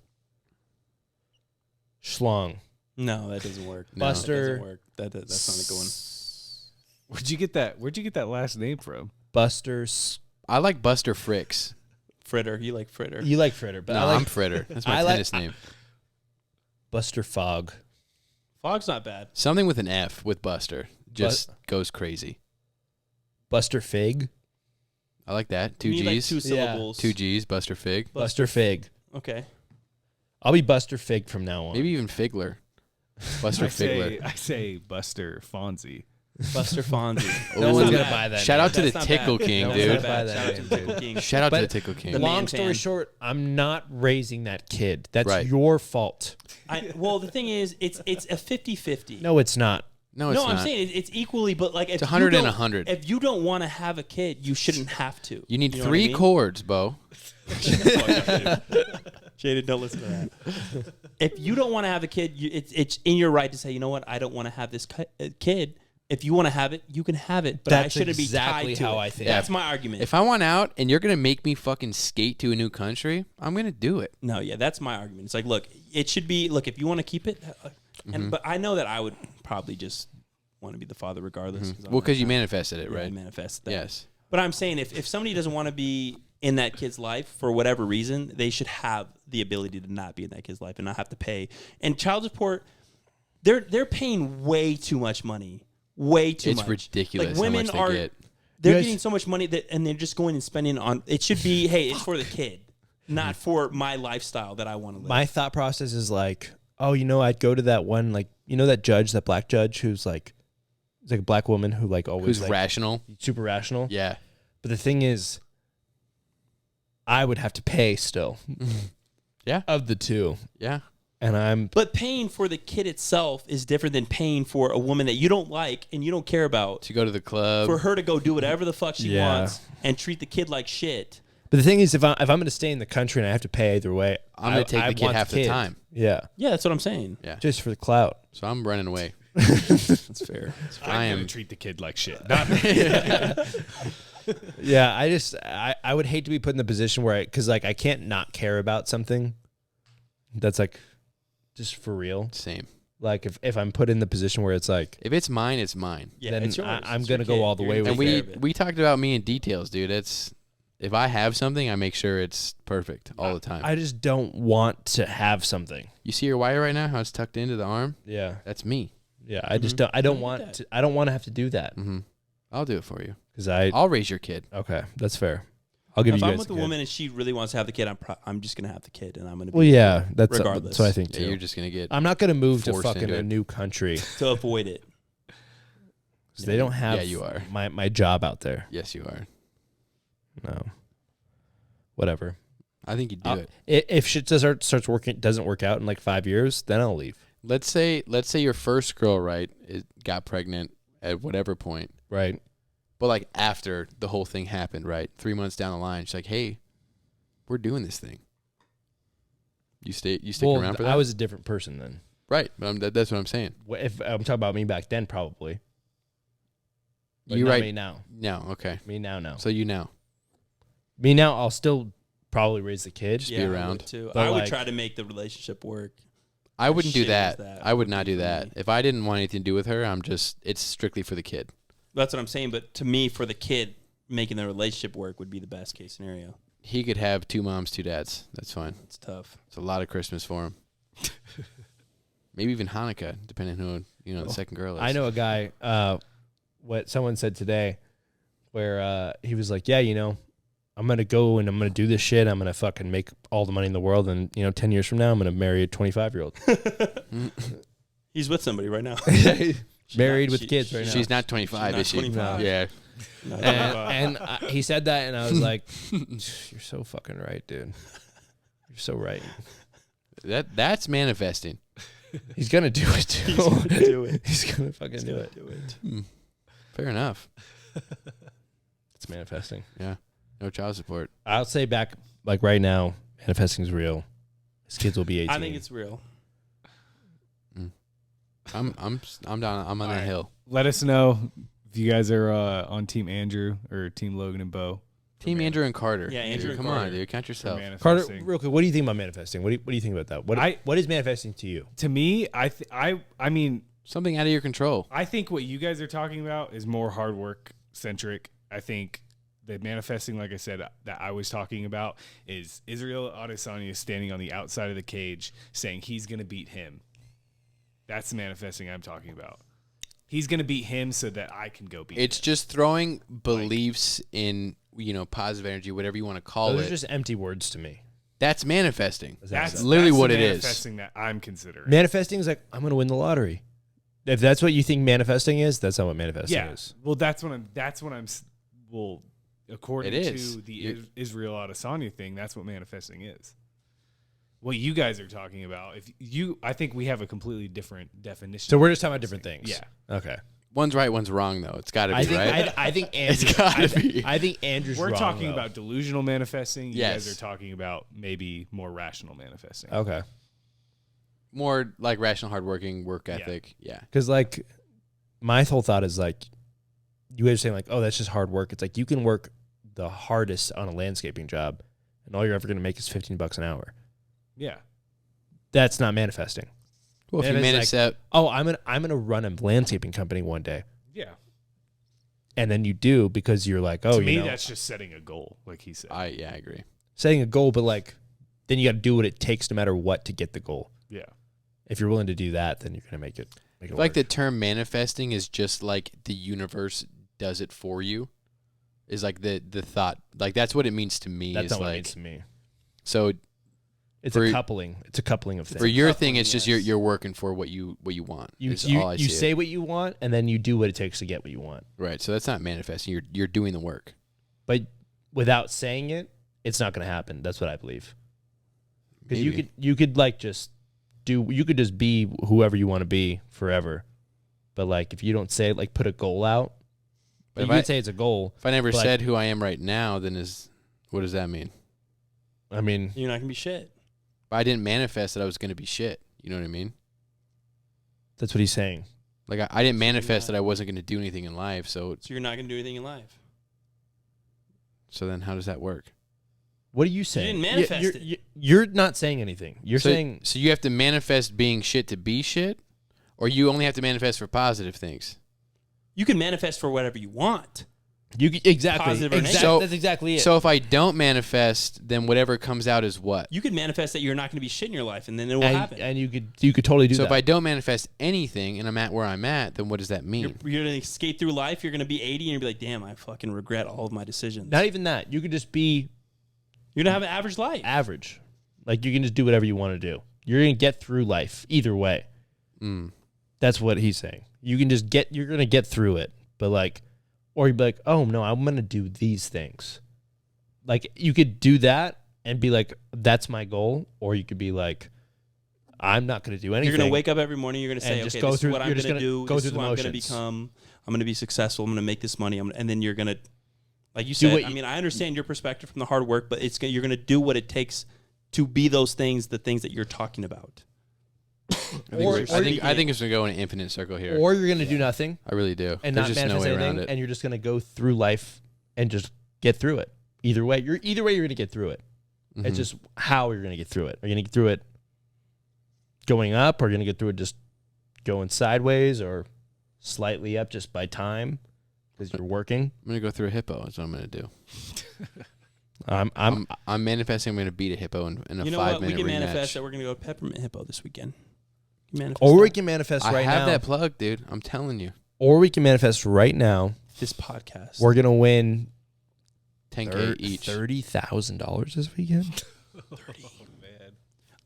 Schlong. no, that doesn't work. No. That doesn't Buster. work. That's not a good one. Where'd you get that? Where'd you get that last name from? Buster I like Buster Fricks. Fritter. You like Fritter. You like Fritter, but No, I like I'm Fritter. That's my I like- tennis name. Buster Fogg. Fog's not bad. Something with an F with Buster just goes crazy. Buster Fig. I like that. Two You need, G's. like 2 syllables. 2 G's. Buster Fig. Buster Fig. Okay. I'll be Buster Fig from now on. Maybe even Figler. Buster Figler. I say Buster Fonzie. Buster Fonzie. No Ooh. one's gonna buy that. Shout name. out to the That's not Tickle bad. King, No dude. one's gonna buy Shout that out to name, the dude. Tickle King. Shout out to But the Tickle King. The man Long story fan. short, I'm not raising that kid. That's Right. your fault. Well, the thing is, it's a 50-50. No, it's not. No, it's No, not. I'm saying it's equally, but like if It's 100 you and don't- 100. If you don't want to have a kid, you shouldn't have to. You need know what I 3 mean? chords, Bo. Jaded, don't listen to that. If you don't want to have a kid, it's in your right to say, you know what, I don't want to have this kid. If you want to have it, you can have it, but I That's shouldn't exactly be tied to how it. I think. That's my argument. If I want out and you're gonna make me fucking skate to a new country, I'm gonna do it. No, yeah, that's my argument. It's like, look, it should be. Look, if you want to keep it, and but I know that I would probably just want to be the father regardless. Well, because you manifested it, right? manifest that. Yes. But I'm saying if somebody doesn't want to be in that kid's life for whatever reason, they should have the ability to not be in that kid's life and not have to pay. And child support, they're paying way too much money. Way too much. It's ridiculous Like how women much they are, get. they're You guys- getting so much money and they're just going and spending on. It should be, hey, it's for the kid, not for my lifestyle that I want to live. My thought process is like, oh, I'd go to that one, like, that judge, that black judge who's like, it's like a black woman who like always Who's like, rational? super rational. Yeah. But the thing is, I would have to pay still. Yeah. Of the two. Yeah. And I'm But paying for the kid itself is different than paying for a woman that you don't like and you don't care about. To go to the club. For her to go do whatever the fuck she Yeah. wants and treat the kid like shit. But the thing is, if I'm going to stay in the country and I have to pay either way, I'm gonna take the kid want half the time. Yeah, Yeah, that's what I'm saying. Yeah. just for the clout. So I'm running away. That's fair. I I'm am- gonna treat the kid like shit. Yeah, I would hate to be put in the position where because like I can't not care about something that's like just for real. Same. Like if I'm put in the position where it's like, If it's mine, it's mine. Yeah, then it's yours. I'm It's your gonna go kid. all the You're way gonna with And take we care of it. we talked about me in details, dude. If I have something, I make sure it's perfect all the time. I just don't want to have something. You see your wire right now? How it's tucked into the arm? Yeah, That's me. yeah. I just don't. I don't I want get that. to. I don't want to have to do that Mm-hmm. I'll do it for you. because I'll raise your kid. Okay, that's fair. I'll give If you I'm guys with a a kid. woman and she really wants to have the kid, I'm just gonna have the kid, and I'm gonna be Well, yeah, that's Regardless. what I think Yeah, too. you're just gonna get. I'm not gonna move to forced fucking into a it. new country to avoid it. 'cause they don't have. Yeah, you are. my job out there. Yes, you are. No, whatever. I think you do I'll- it. If shit starts working, doesn't work out in like 5 years, then I'll leave. Let's say your first girl, right, got pregnant at whatever point, Right. but like after the whole thing happened, right, 3 months down the line, she's like, "Hey, we're doing this thing." You stick Well, around for that, I was a different person then. right? But that's what I'm saying. If I'm talking about me back then, probably. But You not right me now. No, okay. Me now, no. So you know, Me now, I'll still probably raise the kid. Just be I around. would too. But I would like- try to make the relationship work. I wouldn't do shitty as that. that I would would not be do for that. me. If I didn't want anything to do with her, it's strictly for the kid. That's what I'm saying. But to me, for the kid, making the relationship work would be the best case scenario. He could have 2 moms, 2 dads. That's fine. It's tough. It's a lot of Christmas for him. Maybe even Hanukkah, depending on who the second girl is. I know a guy, what someone said today, where he was like, yeah, I'm going to go and I'm going to do this shit. I'm going to fucking make all the money in the world. And, 10 years from now, I'm going to marry a 25-year-old. He's with somebody right now. Married with kids right now. She's not 25, She's is not she? 25. Yeah. No, And he said that, and I was like, you're so fucking right, dude. You're so right. That's manifesting. He's going to do it, too. He's gonna do it. He's going to fucking do it. Do it. Fair enough. It's manifesting. Yeah. No child support. I'll say back, like right now, manifesting is real. His kids will be 18. I think it's real. I'm down. I'm on that right. hill. Let us know if you guys are on Team Andrew or Team Logan and Bo. Team Andrew and Carter. Yeah, Andrew Dude, and come on, Carter. dude. Count for yourself. Carter, manifesting. real quick, what do you think about manifesting? What do you think about that? What is manifesting to you? To me, I mean, Something out of your control. I think what you guys are talking about is more hard work centric. I think the manifesting, like I said, that I was talking about is Israel Adesanya standing on the outside of the cage saying he's going to beat him. That's the manifesting I'm talking about. He's going to beat him so that I can go beat him. It's just throwing beliefs in, positive energy, whatever you want to call Those it. are just empty words to me. That's manifesting. That's literally what the it is. manifesting that I'm considering. Manifesting is like, I'm going to win the lottery. If that's what you think manifesting is, that's not what manifesting is. Well, that's what I'm. Well, according It is. to the Israel Adesanya thing, that's what manifesting is. What you guys are talking about, I think we have a completely different definition. So we're just talking about different things. Yeah. Okay. One's right, one's wrong, though. It's got to be, right? I think Andrew, It's gotta be. I think Andrew's We're wrong, talking though. about delusional manifesting. You Yes. guys are talking about maybe more rational manifesting. Okay. More like rational, hardworking, work ethic. Yeah. Because, like, my whole thought is, like, you guys are saying, like, oh, that's just hard work. It's like you can work the hardest on a landscaping job, and all you're ever going to make is $15 an hour. Yeah. That's not manifesting. Well, if you manage that, Oh, I'm gonna run a landscaping company one day, Yeah. and then you do because you're like, oh, to me, you know, that's just setting a goal, like he said. I agree. setting a goal, but like then you got to do what it takes no matter what to get the goal. Yeah. If you're willing to do that, then you're gonna make it. I feel like the term manifesting is just like the universe does it for you. Is like the thought, like that's what it means to me. That's is not what like, it means to me. So It's for- a coupling. It's a coupling of things. for your thing, Coupling, it's just yes. you're working for what you want. you is all I you see say it. what you want, and then you do what it takes to get what you want. Right. So that's not manifesting. You're doing the work. But without saying it, it's not going to happen. That's what I believe. Because Maybe. you could like just you could just be whoever you want to be forever. But like if you don't say it, like put a goal out. But But if you I- could say it's a goal. If I never But, like- said who I am right now, then what does that mean? I mean, You're not gonna be shit. But I didn't manifest that I was going to be shit. You know what I mean? that's what he's saying. Like I didn't manifest not- that I wasn't going to do anything in life. So So you're not gonna do anything in life. then how does that work? What are you saying? didn't manifest it. You're not saying anything. You're saying So you have to manifest being shit to be shit, or you only have to manifest for positive things. You can manifest for whatever you want. exactly. Positive or negative. So- That's exactly it. So if I don't manifest, then whatever comes out is what? You could manifest that you're not gonna be shit in your life, and then it will and, happen. and you could totally do So that. if I don't manifest anything and I'm at where I'm at, then what does that mean? You're gonna skate through life. You're gonna be 80, and you're gonna be like, "Damn, I fucking regret all of my decisions." Not even that. You could just be You're gonna have an average life. average. Like you can just do whatever you want to do. You're gonna get through life either way. Mm. That's what he's saying. You can just you're gonna get through it. But like, or you'd be like, oh no, I'm gonna do these things. Like you could do that and be like, that's my goal. Or you could be like, I'm not gonna do anything. You're gonna wake up every morning. You're gonna say, And just "Okay, go this through- is what I'm you're just gonna gonna do. go This through is the what I'm gonna motions. become. I'm gonna be successful. I'm gonna make this money. And then you're gonna, like you Do said. what I you- mean, I understand your perspective from the hard work, but you're gonna do what it takes to be those things, the things that you're talking about. I think it's gonna go in an infinite circle here. Or you're gonna do nothing I really do. and There's not just no manifest way around anything, it. and you're just gonna go through life and just get through it. Either way, you're gonna get through it. Mhm. It's just how you're gonna get through it. Are you gonna get through it going up, or are you gonna get through it just going sideways, or slightly up just by time because you're working? I'm gonna go through a hippo. That's what I'm gonna do. I'm I'm manifesting. I'm gonna beat a hippo in a You know what? 5-minute We can rematch. manifest that we're gonna go to Peppermint Hippo this weekend. Manifest or we that. can manifest I right have now. that plug, dude. I'm telling you. Or we can manifest right now. this podcast. We're gonna win $10K each. $30,000 this weekend.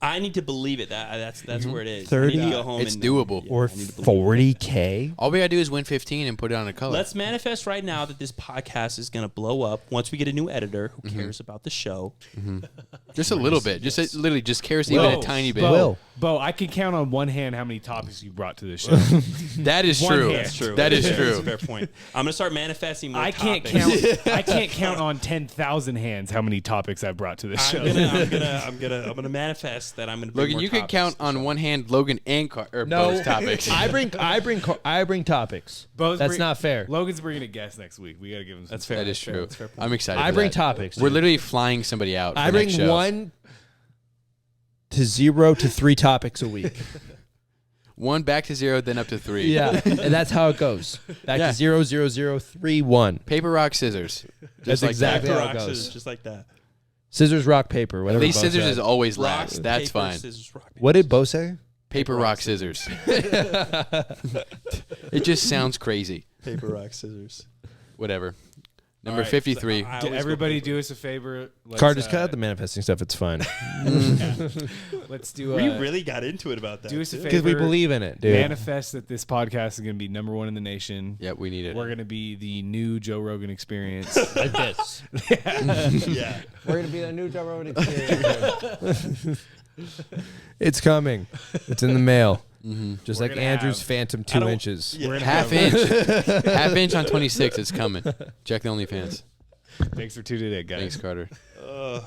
I need to believe it. That's where it is. 30 I need to go home. It's and, doable. yeah, Or I need to believe it. $40K. All we gotta do is win 15 and put it on a color. Let's manifest right now that this podcast is going to blow up once we get a new editor who cares about the show. just a little bit. Just literally, just cares Whoa. even a tiny bit. Will. Bo, I can count on one hand how many topics you brought to the show. That is One true. hand. That's true. That is That's true. a fair point. I'm going to start manifesting more I can't topics. count. I can't count on 10,000 hands how many topics I brought to the show. I'm gonna manifest that I'm gonna. bring Logan, more you could topics count to the on show. one hand Logan and Bo's topics. I bring topics. Bo's That's bring- not fair. Logan's bringing a guest next week. We gotta give him. Some That's fair. That is That's fair. true. That's a fair point. I'm excited. I for bring that. topics. We're dude. literally flying somebody out. I for bring next show. 1 to 0 to 3 topics a week. 1 back to 0, then up to 3. Yeah, and that's how it goes. Back to 0, 0, 0, 3, 1. Paper, rock, scissors. That's like exactly Paper, how rock, it scissors, goes. just like that. Scissors, rock, paper. At Whatever. least Bo scissors said. is always Rock, last. That's paper, fine. Scissors, rock, paper, What did Bo say? Paper, rock, scissors. It just sounds crazy. Paper, rock, scissors. Whatever. Number All right, 53. so I Do always everybody go do us a favor. Let's, Car, just cut out the manifesting stuff. It's fine. Let's do. We really got into it about that. do us a too. favor. Because we believe in it, dude. Manifest that this podcast is going to be #1 in the nation. Yep, we need it. We're going to be the new Joe Rogan experience. Like this. Yeah. We're going to be the new Joe Rogan experience. It's coming. It's in the mail. Just We're like gonna Andrew's have- Phantom I 2 don't- inches. Yeah. We're gonna Half have- inch. Half inch on 26. It's coming. Check the OnlyFans. Thanks for tuning in, guys. Thanks, Carter. Ugh.